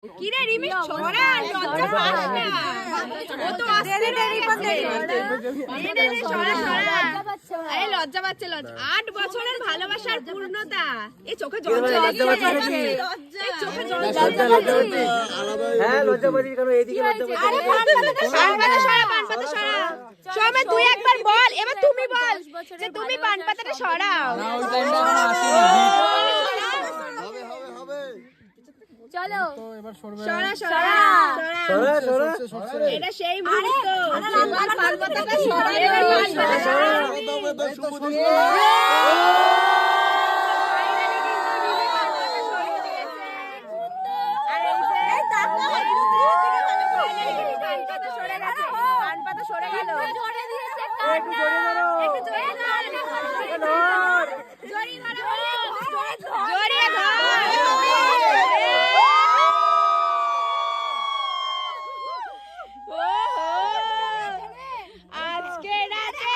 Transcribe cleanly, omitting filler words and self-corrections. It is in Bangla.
কিরে রিমি ছড়া লজ্জা পাস না ও তো আসছে দেরি ছড়া আরে লজ্জা পাচ্ছে 8 বছরের ভালোবাসার পূর্ণতা এই চোখে জল চলে গেছে এই চোখে জল চলে হ্যাঁ লজ্জা পাচ্ছি কারণ এইদিকে লজ্জা পাচ্ছি আরে পান পাতা সরা সবে তুই একবার বল এবার তুমি বল যে তুমি পান পাতাটা সরাও না ওই টাইমটা আমার আসেনি হবে চলো তো এবার সরবে সরা এটা সেই মুহূর্ত এবার পান পাতাটা সরা এবার পান পাতা সরা আজকে রাতে